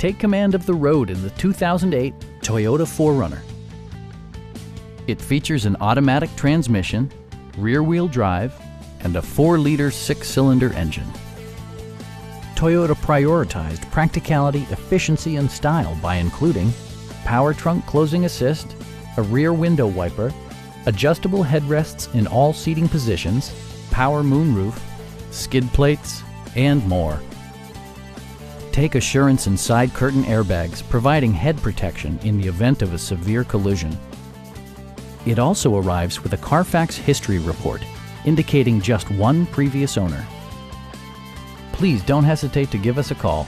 Take command of the road in the 2008 Toyota 4Runner. It features an automatic transmission, rear-wheel drive, and a 4-liter 6-cylinder engine. Toyota prioritized practicality, efficiency, and style by including power trunk closing assist, a rear window wiper, adjustable headrests in all seating positions, power moonroof, skid plates, and more. Take assurance in side curtain airbags, providing head protection in the event of a severe collision. It also arrives with a Carfax history report, indicating just one previous owner. Please don't hesitate to give us a call.